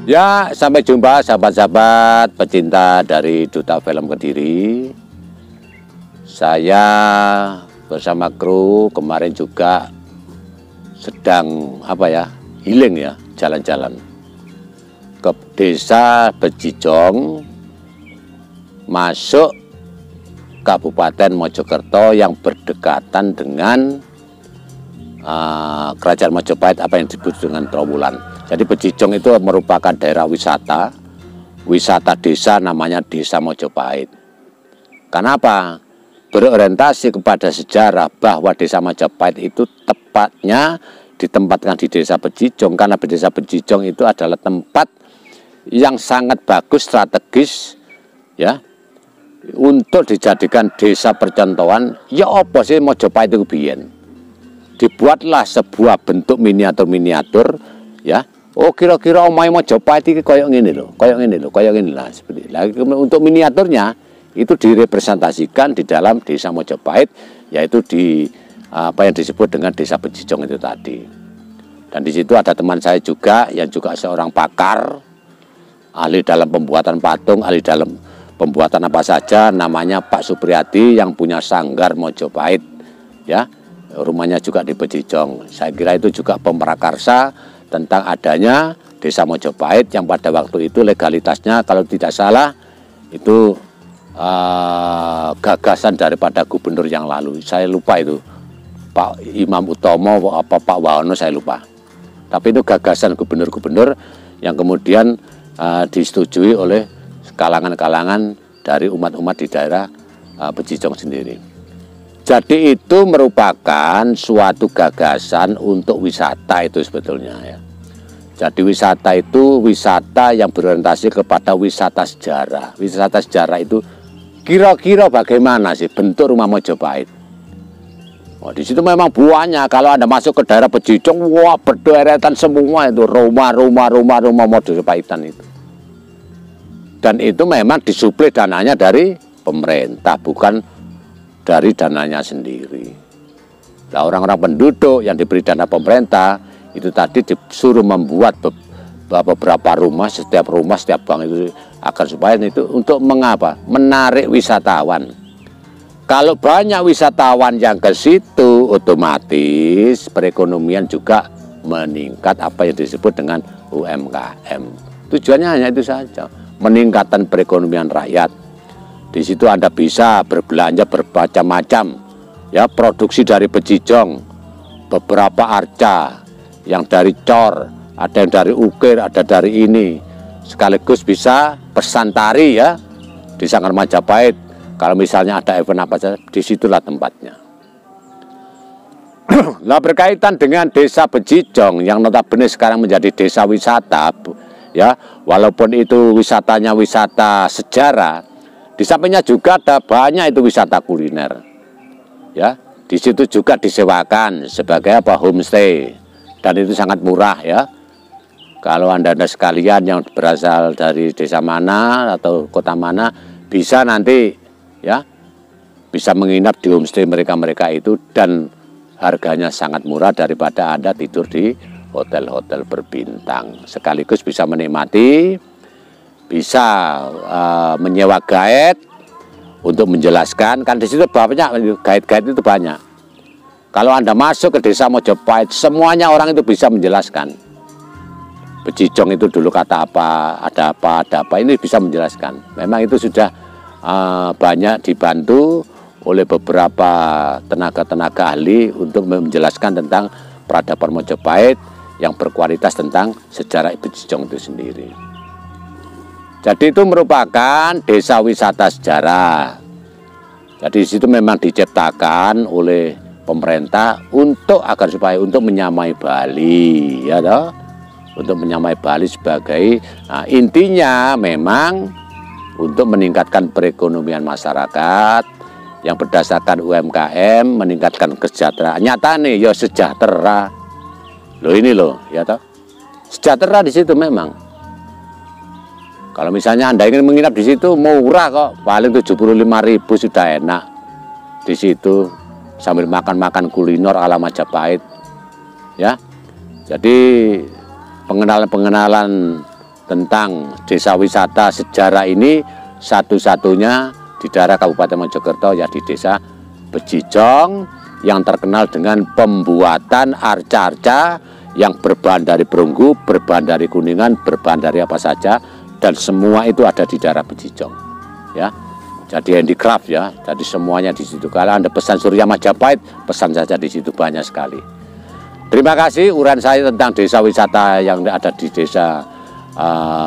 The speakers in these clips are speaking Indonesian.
Ya, sampai jumpa sahabat-sahabat pecinta dari Duta Film Kediri. Saya bersama kru kemarin juga sedang healing ya, jalan-jalan ke Desa Bejijong, masuk Kabupaten Mojokerto yang berdekatan dengan Kerajaan Majapahit, apa yang disebut dengan Trowulan. Jadi Bejijong itu merupakan daerah wisata desa, namanya Desa Majapahit. Kenapa? Berorientasi kepada sejarah bahwa Desa Majapahit itu tepatnya ditempatkan di Desa Bejijong, karena Desa Bejijong itu adalah tempat yang sangat bagus, strategis ya, untuk dijadikan desa percontohan. Ya apa sih Majapahit itu biyen? Dibuatlah sebuah bentuk miniatur ya. Oh, kira-kira omahe Majapahit iki koyo ngene lho, koyo ngene lah seperti. Lagi untuk miniaturnya itu direpresentasikan di dalam Desa Majapahit, yaitu di apa yang disebut dengan Desa Bejijong itu tadi. Dan di situ ada teman saya juga yang juga seorang pakar, ahli dalam pembuatan patung, ahli dalam pembuatan apa saja, namanya Pak Supriyadi, yang punya sanggar Majapahit ya. Rumahnya juga di Bejijong. Saya kira itu juga pemrakarsa tentang adanya Desa Majapahit yang pada waktu itu legalitasnya kalau tidak salah itu gagasan daripada gubernur yang lalu. Saya lupa itu Pak Imam Utomo apa Pak Wahono, saya lupa. Tapi itu gagasan gubernur-gubernur yang kemudian disetujui oleh kalangan-kalangan dari umat-umat di daerah Bejijong sendiri. Jadi itu merupakan suatu gagasan untuk wisata itu sebetulnya ya. Jadi wisata itu wisata yang berorientasi kepada wisata sejarah. Wisata sejarah itu kira-kira bagaimana sih bentuk rumah Majapahit. Oh, di situ memang buahnya kalau Anda masuk ke daerah Bejijong, wah berderetan semua itu rumah Majapahitan itu. Dan itu memang disuplai dananya dari pemerintah, bukan dari dananya sendiri. Nah, orang-orang penduduk yang diberi dana pemerintah itu tadi disuruh membuat beberapa rumah, setiap bank itu akan supaya itu untuk mengapa? Menarik wisatawan. Kalau banyak wisatawan yang ke situ, otomatis perekonomian juga meningkat, apa yang disebut dengan UMKM. Tujuannya hanya itu saja, meningkatkan perekonomian rakyat. Di situ Anda bisa berbelanja bermacam-macam, ya, produksi dari Bejijong, beberapa arca, yang dari cor, ada yang dari ukir, ada dari ini, sekaligus bisa pesan tari ya di Sanggar Majapahit. Kalau misalnya ada event apa saja, disitulah tempatnya. Nah, berkaitan dengan Desa Bejijong yang notabene sekarang menjadi desa wisata, ya, walaupun itu wisatanya wisata sejarah. Di sampingnya juga ada banyak itu wisata kuliner, ya. Di situ juga disewakan sebagai apa, homestay. dan itu sangat murah ya. Kalau anda sekalian yang berasal dari desa mana atau kota mana, bisa nanti ya, bisa menginap di homestay mereka itu, dan harganya sangat murah daripada anda tidur di hotel-hotel berbintang. Sekaligus bisa menikmati, bisa menyewa guide untuk menjelaskan, kan di situ banyak guide-guide itu banyak. Kalau anda masuk ke desa Mojopahit, semuanya orang itu bisa menjelaskan. Bejijong itu dulu kata apa, ada apa, ini bisa menjelaskan. Memang itu sudah banyak dibantu oleh beberapa tenaga-tenaga ahli untuk menjelaskan tentang peradaban Mojopahit yang berkualitas tentang sejarah Bejijong itu sendiri. Jadi itu merupakan desa wisata sejarah. Jadi di situ memang diciptakan oleh pemerintah agar supaya untuk menyamai Bali, ya toh, untuk menyamai Bali sebagai intinya memang untuk meningkatkan perekonomian masyarakat yang berdasarkan UMKM, meningkatkan kesejahteraan. Nyata nih, ya sejahtera. Loh ini loh, ya toh, sejahtera di situ memang. Kalau misalnya anda ingin menginap di situ murah kok, paling 75.000 sudah enak di situ. Sambil makan-makan kuliner ala Majapahit, ya. Jadi pengenalan tentang desa wisata sejarah ini satu-satunya di daerah Kabupaten Mojokerto, ya di desa Bejijong, yang terkenal dengan pembuatan arca-arca yang berbahan dari perunggu, berbahan dari kuningan, berbahan dari apa saja, dan semua itu ada di daerah Bejijong, ya. Jadi handicraft ya, jadi semuanya di situ. Kalau anda pesan Surya Majapahit, pesan saja di situ, banyak sekali. Terima kasih uraian saya tentang desa wisata yang ada di desa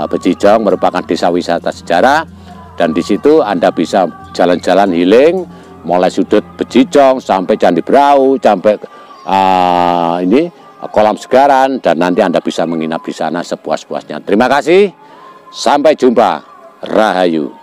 Bejijong, merupakan desa wisata sejarah, dan di situ anda bisa jalan-jalan healing, mulai sudut Bejijong sampai Candi Brau, sampai ini kolam Segaran, dan nanti anda bisa menginap di sana sepuas-puasnya. Terima kasih, sampai jumpa, Rahayu.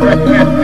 Kali